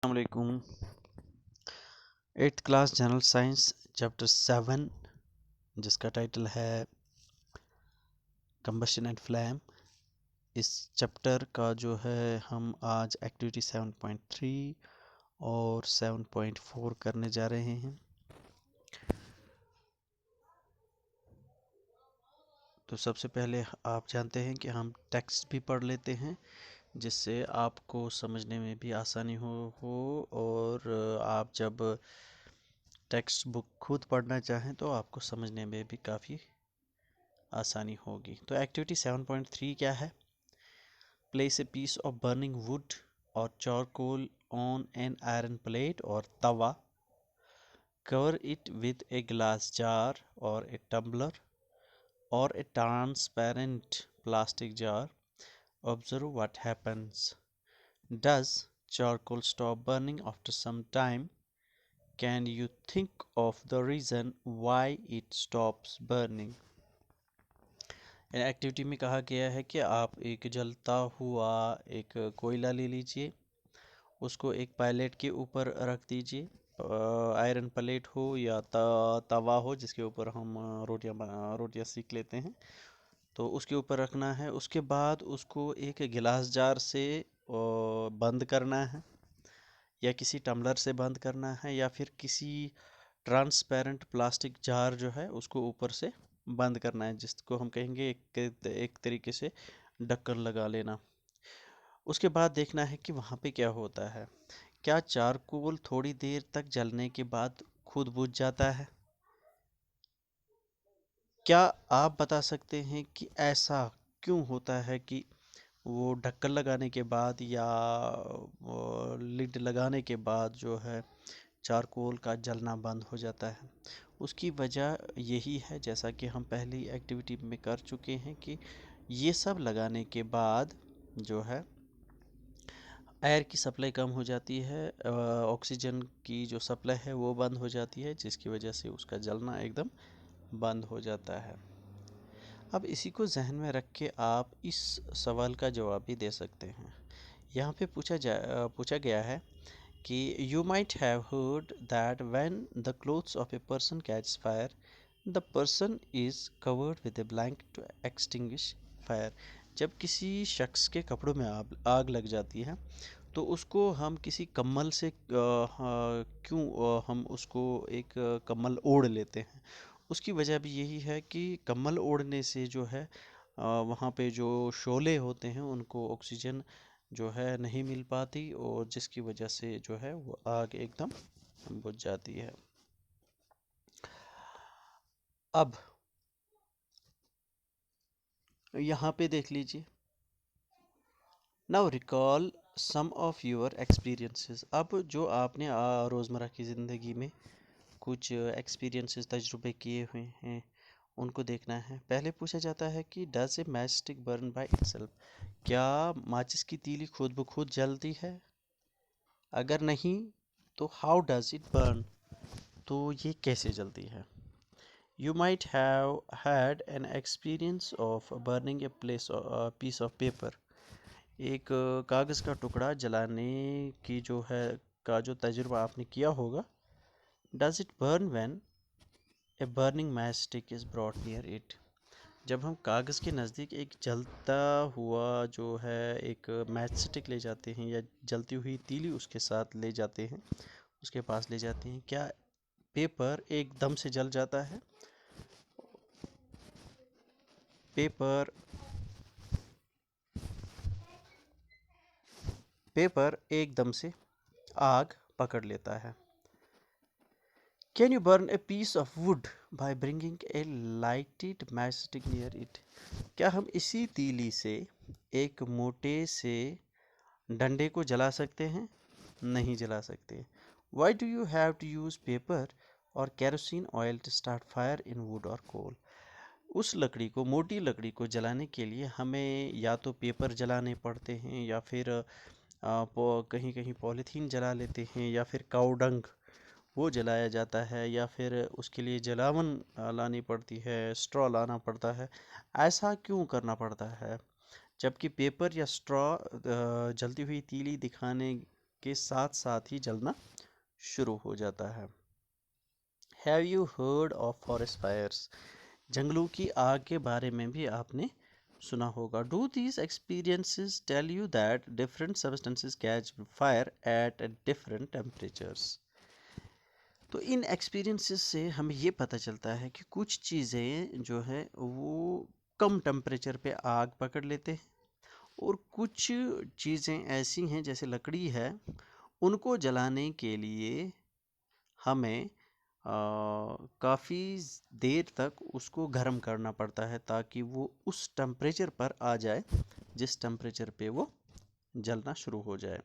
Assalamualaikum. 8th class general science chapter 7 जिसका title है combustion and flame. इस chapter का जो है हम आज एक्टिविटी 7.3 और 7.4 करने जा रहे हैं। तो सबसे पहले आप जानते हैं कि हम टेक्स्ट भी पढ़ लेते हैं जिससे आपको समझने में भी आसानी हो और आप जब टेक्स्ट बुक खुद पढ़ना चाहें तो आपको समझने में भी काफ़ी आसानी होगी। तो एक्टिविटी 7.3 क्या है? Place a piece of burning wood और charcoal on an iron plate और tawa, cover it with a glass jar और a tumbler or a transparent plastic jar. Observe what happens. Does charcoal stop burning after some time? Can you think of the reason why it stops burning? Activity में कहा गया है कि आप एक जलता हुआ एक कोयला ले लीजिए, उसको एक पायलट के ऊपर रख दीजिए। आयरन प्लेट हो या तवा हो जिसके ऊपर हम रोटियां सेक लेते हैं, तो उसके ऊपर रखना है। उसके बाद उसको एक गिलास जार से बंद करना है या किसी टम्बलर से बंद करना है या फिर किसी ट्रांसपेरेंट प्लास्टिक जार जो है उसको ऊपर से बंद करना है, जिसको हम कहेंगे एक तरीके से ढक्कन लगा लेना। उसके बाद देखना है कि वहाँ पे क्या होता है। क्या चारकोल थोड़ी देर तक जलने के बाद खुद बुझ जाता है? क्या आप बता सकते हैं कि ऐसा क्यों होता है कि वो ढक्कन लगाने के बाद या लिड लगाने के बाद जो है चारकोल का जलना बंद हो जाता है? उसकी वजह यही है, जैसा कि हम पहली एक्टिविटी में कर चुके हैं, कि ये सब लगाने के बाद जो है एयर की सप्लाई कम हो जाती है, ऑक्सीजन की जो सप्लाई है वो बंद हो जाती है, जिसकी वजह से उसका जलना एकदम बंद हो जाता है। अब इसी को जहन में रख के आप इस सवाल का जवाब भी दे सकते हैं। यहाँ पे पूछा गया है कि you might have heard that when the clothes of a person catch fire the person is covered with a blanket to extinguish fire. जब किसी शख्स के कपड़ों में आग लग जाती है तो उसको हम किसी कम्बल से क्यों हम उसको एक कम्बल ओढ़ लेते हैं। उसकी वजह भी यही है कि कम्बल ओढ़ने से जो है वहाँ पे जो शोले होते हैं उनको ऑक्सीजन जो है नहीं मिल पाती और जिसकी वजह से जो है वो आग एकदम बुझ जाती है। अब यहाँ पे देख लीजिए, now recall some of your experiences. अब जो आपने रोज़मर्रा की ज़िंदगी में कुछ एक्सपीरियंसेस तजुर्बे किए हुए हैं उनको देखना है। पहले पूछा जाता है कि does a match stick burn by itself? क्या माचिस की तीली खुद ब खुद जलती है? अगर नहीं तो हाउ डज इट बर्न? तो ये कैसे जलती है? You might have had an experience of burning a piece of paper. एक कागज़ का टुकड़ा जलाने की जो है का जो तजुर्बा आपने किया होगा। Does it burn when a burning match stick is brought near it? जब हम कागज़ के नज़दीक एक जलता हुआ जो है एक मैच स्टिक ले जाते हैं या जलती हुई तीली उसके साथ ले जाते हैं, उसके पास ले जाते हैं, क्या पेपर एकदम से जल जाता है? पेपर एकदम से आग पकड़ लेता है। Can you burn a piece of wood by bringing a lighted match stick near it? क्या हम इसी तीली से एक मोटे से डंडे को जला सकते हैं? नहीं जला सकते। Why do you have to use paper और kerosene oil to start fire in wood और कोल? उस लकड़ी को, मोटी लकड़ी को जलाने के लिए हमें या तो पेपर जलाने पड़ते हैं या फिर कहीं कहीं पॉलीथीन जला लेते हैं या फिर काऊ डंग वो जलाया जाता है या फिर उसके लिए जलावन लानी पड़ती है, स्ट्रॉ लाना पड़ता है। ऐसा क्यों करना पड़ता है जबकि पेपर या स्ट्रॉ जलती हुई तीली दिखाने के साथ साथ ही जलना शुरू हो जाता है। Have you heard of forest fires? जंगलों की आग के बारे में भी आपने सुना होगा। Do these experiences tell you that different substances catch fire at different temperatures? तो इन एक्सपीरियंसेस से हमें ये पता चलता है कि कुछ चीज़ें जो है वो कम टेम्परेचर पे आग पकड़ लेते हैं, और कुछ चीज़ें ऐसी हैं जैसे लकड़ी है, उनको जलाने के लिए हमें काफ़ी देर तक उसको गर्म करना पड़ता है ताकि वो उस टेम्परेचर पर आ जाए जिस टेम्परेचर पे वो जलना शुरू हो जाए।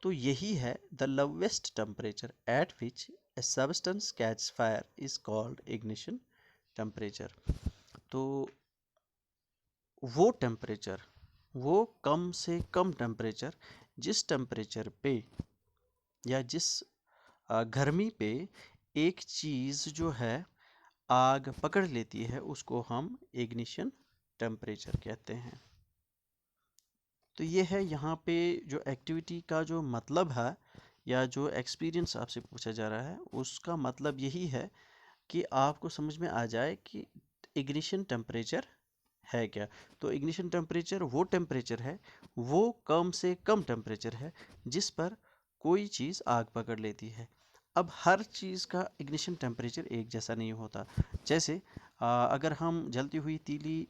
तो यही है the lowest temperature at which A substance catch fire is called ignition temperature. तो वो टेम्परेचर, वो कम से कम टेम्परेचर, जिस टेम्परेचर पे या जिस गर्मी पे एक चीज़ जो है आग पकड़ लेती है, उसको हम इग्निशन टेम्परेचर कहते हैं। तो ये है यहाँ पे जो एक्टिविटी का जो मतलब है या जो एक्सपीरियंस आपसे पूछा जा रहा है, उसका मतलब यही है कि आपको समझ में आ जाए कि इग्निशन टेम्परेचर है क्या। तो इग्निशन टेम्परेचर वो टेम्परेचर है, वो कम से कम टेम्परेचर है जिस पर कोई चीज़ आग पकड़ लेती है। अब हर चीज़ का इग्निशन टेम्परेचर एक जैसा नहीं होता। जैसे अगर हम जलती हुई तीली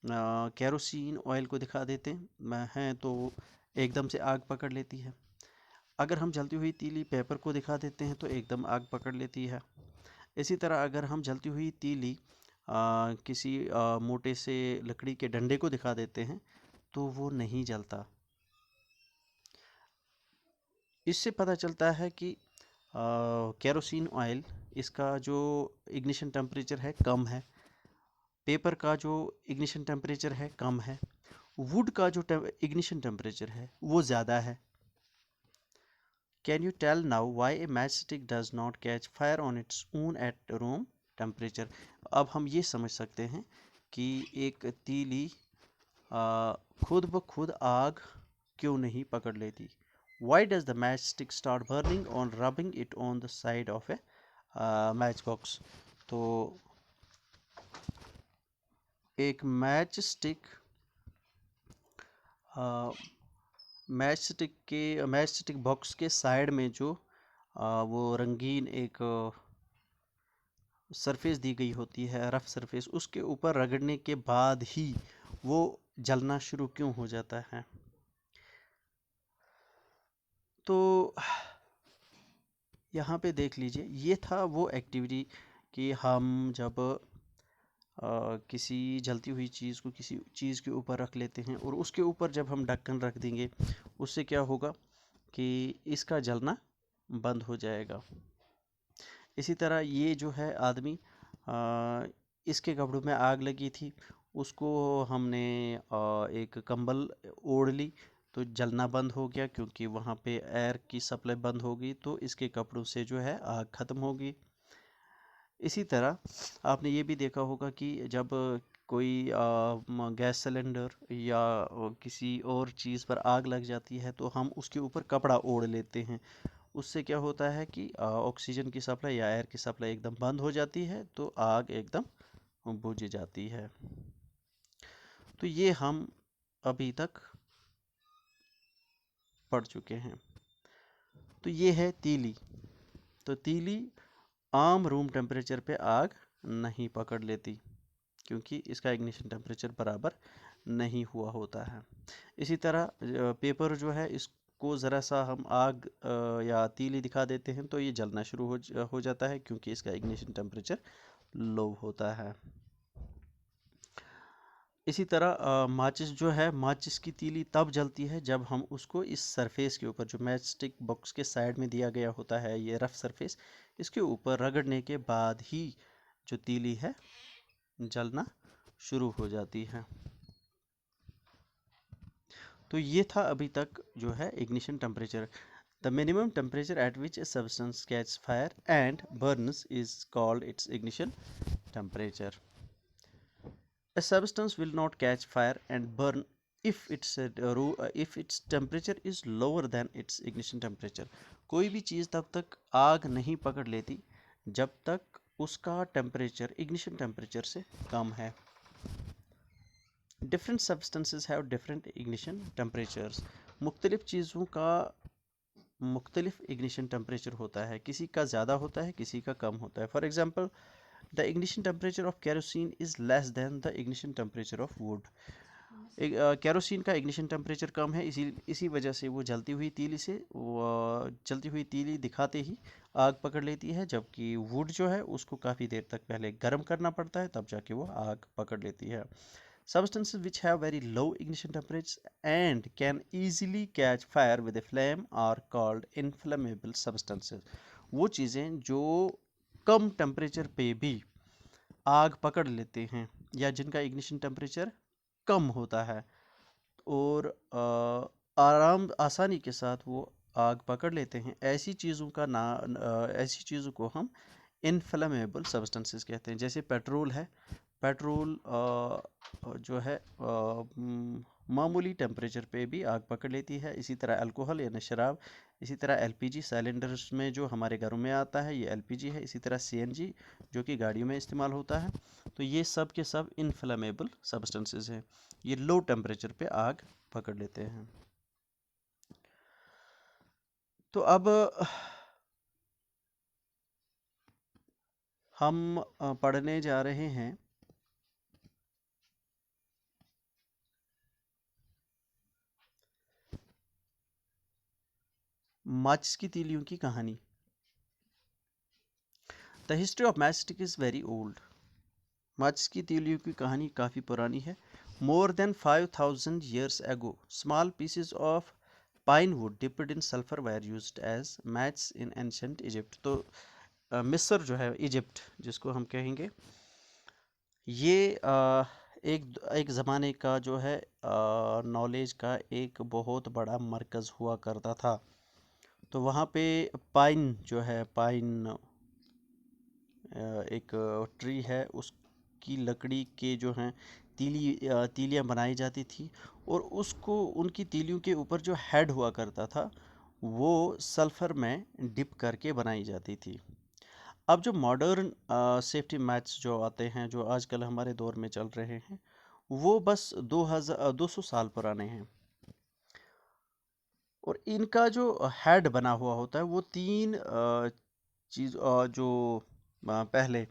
केरोसिन ऑयल को दिखा देते हैं तो एकदम से आग पकड़ लेती है। अगर हम जलती हुई तीली पेपर को दिखा देते हैं तो एकदम आग पकड़ लेती है। इसी तरह अगर हम जलती हुई तीली किसी मोटे से लकड़ी के डंडे को दिखा देते हैं तो वो नहीं जलता। इससे पता चलता है कि केरोसिन ऑयल, इसका जो इग्निशन टेम्परेचर है कम है, पेपर का जो इग्निशन टेम्परेचर है कम है, वुड का जो इग्निशन टेम्परेचर है वो ज़्यादा है। Can you tell now why a match stick does not catch fire on its own at room temperature? अब हम ये समझ सकते हैं कि एक तीली खुद ब खुद आग क्यों नहीं पकड़ लेती। Why does the match stick start burning on rubbing it on the side of A match box? तो एक match stick match stick box के साइड में जो वो रंगीन एक सरफेस दी गई होती है, रफ सरफेस, उसके ऊपर रगड़ने के बाद ही वो जलना शुरू क्यों हो जाता है? तो यहाँ पे देख लीजिए, ये था वो एक्टिविटी कि हम जब किसी जलती हुई चीज़ को किसी चीज़ के ऊपर रख लेते हैं और उसके ऊपर जब हम ढक्कन रख देंगे, उससे क्या होगा कि इसका जलना बंद हो जाएगा। इसी तरह ये जो है आदमी, इसके कपड़ों में आग लगी थी, उसको हमने एक कंबल ओढ़ ली तो जलना बंद हो गया क्योंकि वहाँ पे एयर की सप्लाई बंद हो गई, तो इसके कपड़ों से जो है आग ख़त्म होगी। इसी तरह आपने ये भी देखा होगा कि जब कोई गैस सिलेंडर या किसी और चीज़ पर आग लग जाती है तो हम उसके ऊपर कपड़ा ओढ़ लेते हैं। उससे क्या होता है कि ऑक्सीजन की सप्लाई या एयर की सप्लाई एकदम बंद हो जाती है तो आग एकदम बुझ जाती है। तो ये हम अभी तक पढ़ चुके हैं। तो ये है तीली। तो तीली आम रूम टेम्परेचर पे आग नहीं पकड़ लेती क्योंकि इसका इग्निशन टेम्परेचर बराबर नहीं हुआ होता है। इसी तरह पेपर जो है, इसको ज़रा सा हम आग या तीली दिखा देते हैं तो ये जलना शुरू हो जाता है क्योंकि इसका इग्निशन टेम्परेचर लो होता है। इसी तरह माचिस जो है, माचिस की तीली तब जलती है जब हम उसको इस सरफेस के ऊपर, जो मैच स्टिक बॉक्स के साइड में दिया गया होता है ये रफ सरफेस, इसके ऊपर रगड़ने के बाद ही जो तीली है जलना शुरू हो जाती है। तो ये था अभी तक जो है ignition temperature. The minimum temperature at which a substance catch fire and Burns is called its ignition temperature. A substance will not catch fire and burn if its temperature is lower than its ignition temperature. कोई भी चीज़ तब तक आग नहीं पकड़ लेती जब तक उसका टेम्परेचर इग्निशन टेम्परेचर से कम है. Different substances have different ignition temperatures. मुख्तलिफ चीज़ों का मुख्तलिफ इग्निशन टेम्परेचर होता है, किसी का ज़्यादा होता है, किसी का कम होता है. For example, the ignition temperature of kerosene is less than the ignition temperature of would. Kerosene का इग्निशन टेम्परेचर कम है, इसी वजह से वो जलती हुई तीली दिखाते ही आग पकड़ लेती है, जबकि वुड जो है उसको काफ़ी देर तक पहले गर्म करना पड़ता है, तब जाके वो आग पकड़ लेती है. Substances which have very low ignition temperatures and can easily catch fire with a flame are called inflammable substances. वो चीज़ें जो कम टेम्परेचर पे भी आग पकड़ लेते हैं या जिनका इग्निशन टेम्परेचर कम होता है और आसानी के साथ वो आग पकड़ लेते हैं, ऐसी चीज़ों को हम इनफ्लेमेबल सब्सटेंसेस कहते हैं. जैसे पेट्रोल है. पेट्रोल जो है मामूली टेम्परेचर पे भी आग पकड़ लेती है. इसी तरह अल्कोहल यानी शराब, इसी तरह एलपीजी सिलेंडर्स में जो हमारे घरों में आता है ये एलपीजी है. इसी तरह सीएनजी जो कि गाड़ियों में इस्तेमाल होता है. तो ये सब के सब इनफ्लेमेबल सब्सटेंसेस हैं. ये लो टेम्परेचर पे आग पकड़ लेते हैं. तो अब हम पढ़ने जा रहे हैं माचिस की तीलियों की कहानी. The history of matchstick is very old. माचिस की तीलियों की कहानी काफ़ी पुरानी है. More than 5000 years ago, small pieces of pine wood dipped in sulfur were used as matches in ancient Egypt. तो मिस्र जो है, इजिप्ट जिसको हम कहेंगे, ये एक ज़माने का जो है नॉलेज का एक बहुत बड़ा मरकज़ हुआ करता था. तो वहाँ पे पाइन जो है, पाइन एक ट्री है, उसकी लकड़ी के जो हैं तीलियाँ बनाई जाती थी और उसको उनकी तीलियों के ऊपर जो हेड हुआ करता था वो सल्फ़र में डिप करके बनाई जाती थी. अब जो मॉडर्न सेफ्टी मैट्स जो आते हैं, जो आजकल हमारे दौर में चल रहे हैं, वो बस 200 साल पुराने हैं और इनका जो हेड बना हुआ होता है वो तीन चीज़ जो पहले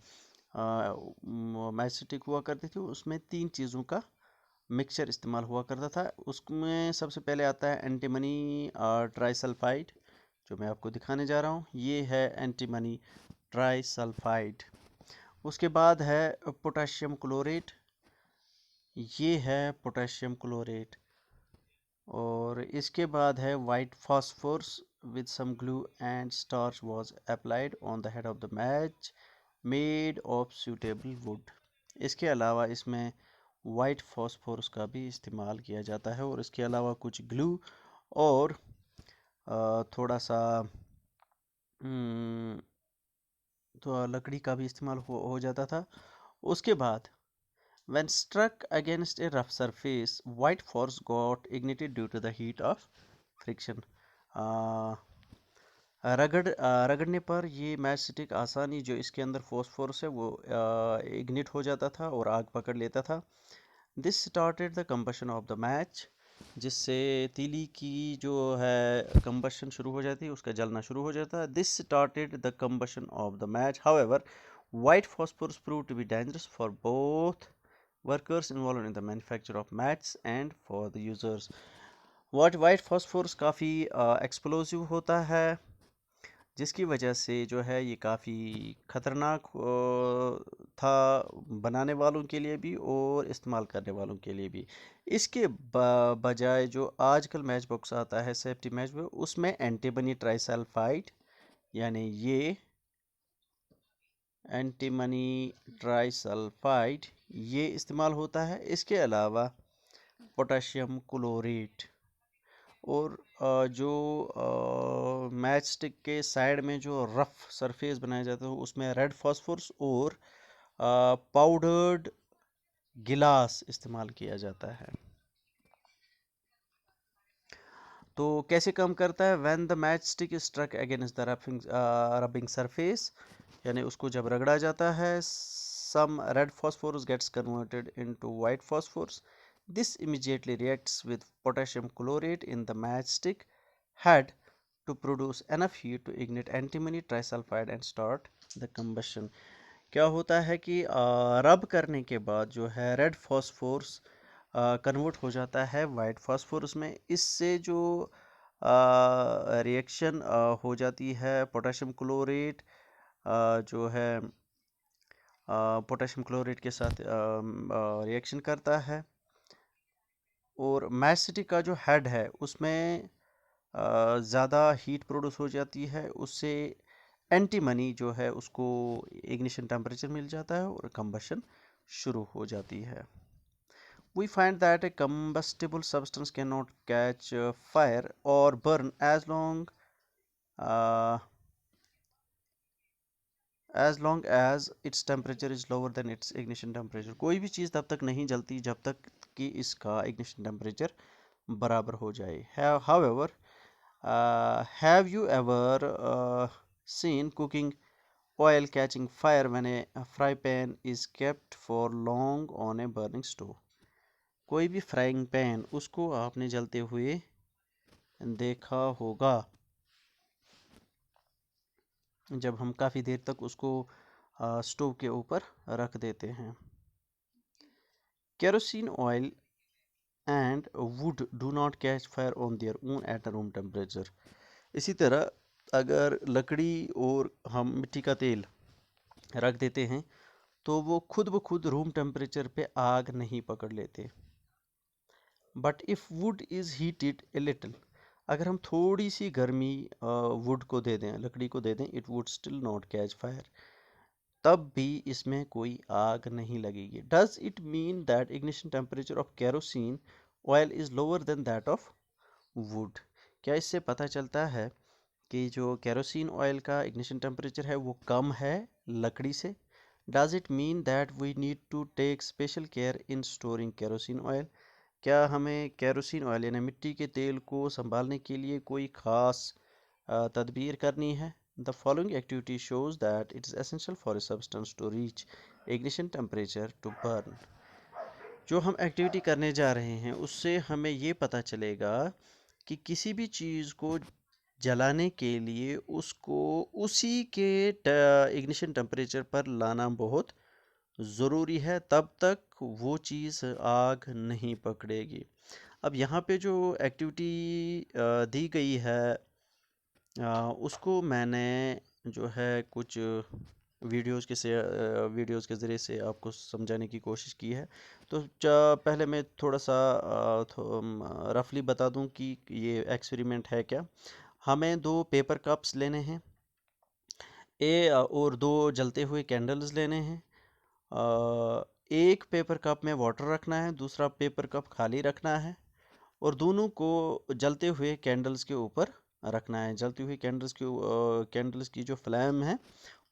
मैचस्टिक हुआ करती थी, उसमें तीन चीज़ों का मिक्सचर इस्तेमाल हुआ करता था. उसमें सबसे पहले आता है एंटीमनी ट्राइसल्फाइड, जो मैं आपको दिखाने जा रहा हूँ. ये है एंटीमनी ट्राइसल्फाइड. उसके बाद है पोटेशियम क्लोरेट, ये है पोटेशियम क्लोरेट. और इसके बाद है white phosphorus with some glue and starch was applied on the head of the match made of suitable wood. इसके अलावा इसमें वाइट फास्फोरस का भी इस्तेमाल किया जाता है और इसके अलावा कुछ ग्लू और थोड़ा सा तो लकड़ी का भी इस्तेमाल हो जाता था. उसके बाद when struck against a rough surface, white force got ignited due to the heat of friction. रगड़ने पर ये मैच स्टिक आसानी जो इसके अंदर फॉस्फोरस है वो इग्निट हो जाता था और आग पकड़ लेता था. This started the combustion of the match, जिससे तीली की जो है कंबशन शुरू हो जाती है, उसका जलना शुरू हो जाता है. This started the combustion of the match. However, white phosphorus proved to be dangerous for both workers involved in the manufacture of matches and for the users. white phosphorus काफ़ी एक्सप्लोसिव होता है, जिसकी वजह से जो है ये काफ़ी ख़तरनाक था बनाने वालों के लिए भी और इस्तेमाल करने वालों के लिए भी. इसके बजाय जो आजकल मैच बॉक्स आता है, सेफ्टी मैच बॉक्स, उसमें एंटीमनी ट्राइसल्फाइड यानी ये एंटीमनी ट्राइसल्फाइड ये इस्तेमाल होता है. इसके अलावा पोटेशियम क्लोरेट और जो मैच स्टिक के साइड में जो रफ सरफेस बनाया जाता है उसमें रेड फास्फोरस और पाउडर्ड गिलास इस्तेमाल किया जाता है. तो कैसे काम करता है? When the match stick is struck against the rubbing surface, यानी उसको जब रगड़ा जाता है, some red phosphorus gets converted into white phosphorus. This immediately reacts with potassium chlorate in the matchstick head to produce enough heat to ignite antimony trisulfide and start the combustion. क्या होता है कि रब करने के बाद जो है रेड फॉस्फोरस कन्वर्ट हो जाता है वाइट फॉस्फोरस में। इससे जो रिएक्शन हो जाती है, पोटेशियम क्लोरेट जो है पोटेशियम क्लोरेट के साथ रिएक्शन करता है, और मैच का जो हेड है उसमें ज़्यादा हीट प्रोड्यूस हो जाती है। उससे एंटीमनी जो है उसको इग्निशन टेम्परेचर मिल जाता है और कंबशन शुरू हो जाती है। We find that a combustible substance cannot catch fire or burn uh, as long as its temperature is lower than its ignition temperature. कोई भी चीज़ तब तक नहीं जलती जब तक कि इसका ignition temperature बराबर हो जाए। However, have you ever seen cooking oil catching fire when a fry pan is kept for long on a burning stove? कोई भी फ्राइंग पैन उसको आपने जलते हुए देखा होगा जब हम काफ़ी देर तक उसको स्टोव के ऊपर रख देते हैं। Kerosene oil and would do not catch fire on their own at room temperature. इसी तरह अगर लकड़ी और हम मिट्टी का तेल रख देते हैं तो वो खुद ब खुद रूम टेम्परेचर पे आग नहीं पकड़ लेते। But if would is heated a little, अगर हम थोड़ी सी गर्मी वुड को दे दें, लकड़ी को दे दें, it would still not catch fire, तब भी इसमें कोई आग नहीं लगेगी। Does it mean that ignition temperature of kerosene oil is lower than that of wood? क्या इससे पता चलता है कि जो केरोसिन ऑयल का इग्निशन टेम्परेचर है वो कम है लकड़ी से? Does it mean that we need to take special care in storing kerosene oil? क्या हमें केरोसिन ऑयल यानी मिट्टी के तेल को संभालने के लिए कोई ख़ास तदबीर करनी है? The following activity shows that it is essential for a substance to reach ignition temperature to burn. जो हम एक्टिविटी करने जा रहे हैं उससे हमें ये पता चलेगा कि किसी भी चीज़ को जलाने के लिए उसको उसी के इग्निशन टेम्परेचर पर लाना बहुत ज़रूरी है, तब तक वो चीज़ आग नहीं पकड़ेगी। अब यहाँ पे जो एक्टिविटी दी गई है उसको मैंने जो है कुछ वीडियोज़ के ज़रिए से आपको समझाने की कोशिश की है। तो पहले मैं थोड़ा सा रफली बता दूं कि ये एक्सपेरिमेंट है क्या। हमें 2 पेपर कप्स लेने हैं, और 2 जलते हुए कैंडल्स लेने हैं। एक पेपर कप में वाटर रखना है, दूसरा पेपर कप खाली रखना है, और दोनों को जलते हुए कैंडल्स के ऊपर रखना है। जलती हुई कैंडल्स की जो फ्लेम है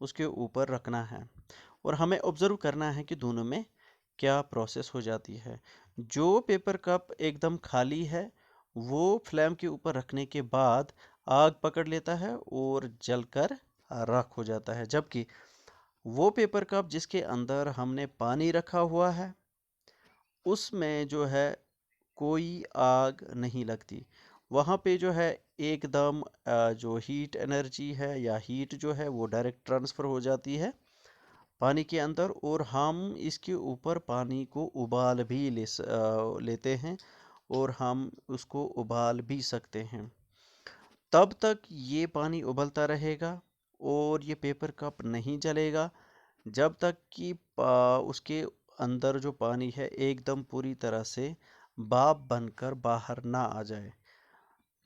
उसके ऊपर रखना है, और हमें ऑब्ज़र्व करना है कि दोनों में क्या प्रोसेस हो जाती है। जो पेपर कप एकदम खाली है वो फ्लेम के ऊपर रखने के बाद आग पकड़ लेता है और जलकर राख हो जाता है, जबकि वो पेपर कप जिसके अंदर हमने पानी रखा हुआ है उसमें जो है कोई आग नहीं लगती। वहाँ पे जो है एकदम जो हीट एनर्जी है या हीट जो है वो डायरेक्ट ट्रांसफ़र हो जाती है पानी के अंदर, और हम इसके ऊपर पानी को उबाल भी लेते हैं, और हम उसको उबाल भी सकते हैं। तब तक ये पानी उबलता रहेगा और ये पेपर कप नहीं जलेगा जब तक कि उसके अंदर जो पानी है एकदम पूरी तरह से भाप बनकर बाहर ना आ जाए।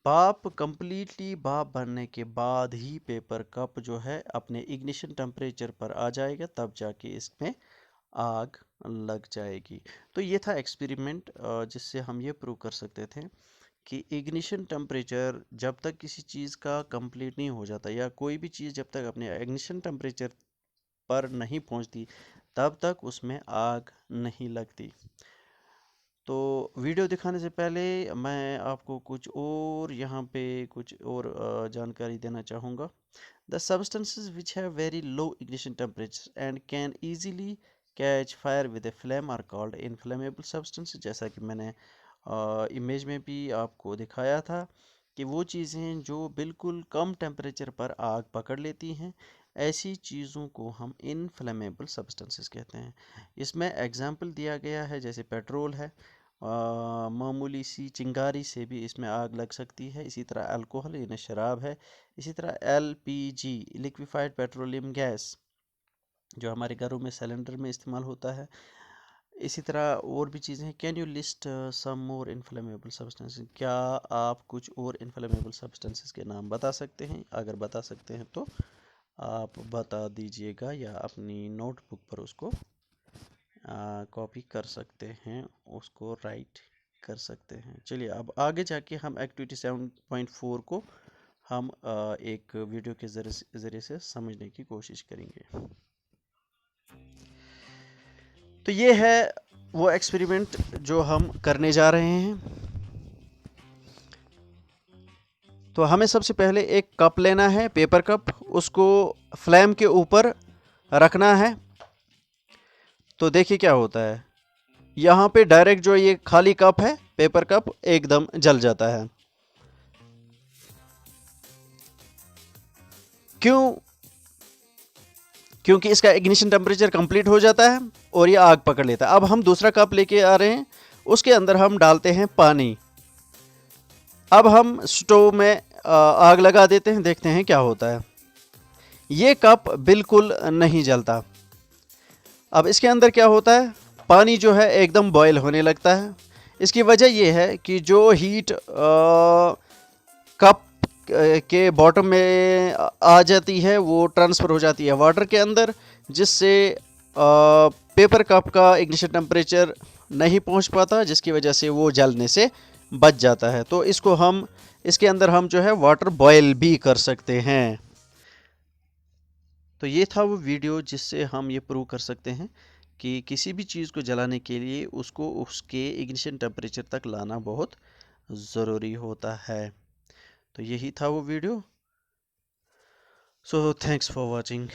कंप्लीटली भाप बनने के बाद ही पेपर कप जो है अपने इग्निशन टेम्परेचर पर आ जाएगा, तब जाके इसमें आग लग जाएगी। तो ये था एक्सपेरिमेंट जिससे हम ये प्रूव कर सकते थे कि इग्निशन टेम्परेचर जब तक किसी चीज़ का कंप्लीट नहीं हो जाता, या कोई भी चीज़ जब तक अपने इग्निशन टेम्परेचर पर नहीं पहुंचती, तब तक उसमें आग नहीं लगती। तो वीडियो दिखाने से पहले मैं आपको कुछ और यहाँ पे कुछ और जानकारी देना चाहूँगा। The substances which have very low ignition temperature and can easily catch fire with a flame are called inflammable substances. जैसा कि मैंने इमेज में भी आपको दिखाया था कि वो चीज़ें जो बिल्कुल कम टेम्परेचर पर आग पकड़ लेती हैं, ऐसी चीज़ों को हम इनफ्लेमेबल सब्सटेंसेस कहते हैं। इसमें एग्जाम्पल दिया गया है, जैसे पेट्रोल है, मामूली सी चिंगारी से भी इसमें आग लग सकती है। इसी तरह अल्कोहल यानी शराब है। इसी तरह एलपीजी लिक्विफाइड पेट्रोलियम गैस जो हमारे घरों में सिलेंडर में इस्तेमाल होता है। इसी तरह और भी चीज़ें हैं। Can you list some more inflammable substances? क्या आप कुछ और इनफ्लेमेबल सब्सटेंसेस के नाम बता सकते हैं? अगर बता सकते हैं तो आप बता दीजिएगा या अपनी नोटबुक पर उसको कॉपी कर सकते हैं, उसको राइट कर सकते हैं। चलिए अब आगे जाके हम एक्टिविटी 7.4 को हम एक वीडियो के ज़रिए से समझने की कोशिश करेंगे। तो ये है वो एक्सपेरिमेंट जो हम करने जा रहे हैं। तो हमें सबसे पहले एक कप लेना है, पेपर कप, उसको फ्लेम के ऊपर रखना है। तो देखिए क्या होता है, यहाँ पे डायरेक्ट जो ये खाली कप है, पेपर कप, एकदम जल जाता है। क्यों? क्योंकि इसका इग्निशन टेम्परेचर कंप्लीट हो जाता है और ये आग पकड़ लेता है। अब हम दूसरा कप लेके आ रहे हैं, उसके अंदर हम डालते हैं पानी। अब हम स्टोव में आग लगा देते हैं, देखते हैं क्या होता है। ये कप बिल्कुल नहीं जलता। अब इसके अंदर क्या होता है, पानी जो है एकदम बॉयल होने लगता है। इसकी वजह यह है कि जो हीट कप के बॉटम में आ जाती है वो ट्रांसफ़र हो जाती है वाटर के अंदर, जिससे पेपर कप का इग्निशन टेम्परेचर नहीं पहुंच पाता, जिसकी वजह से वो जलने से बच जाता है। तो इसके अंदर हम जो है वाटर बॉयल भी कर सकते हैं। तो ये था वो वीडियो जिससे हम ये प्रूव कर सकते हैं कि किसी भी चीज़ को जलाने के लिए उसको उसके इग्निशन टेम्परेचर तक लाना बहुत ज़रूरी होता है। तो यही था वो video. So thanks for watching.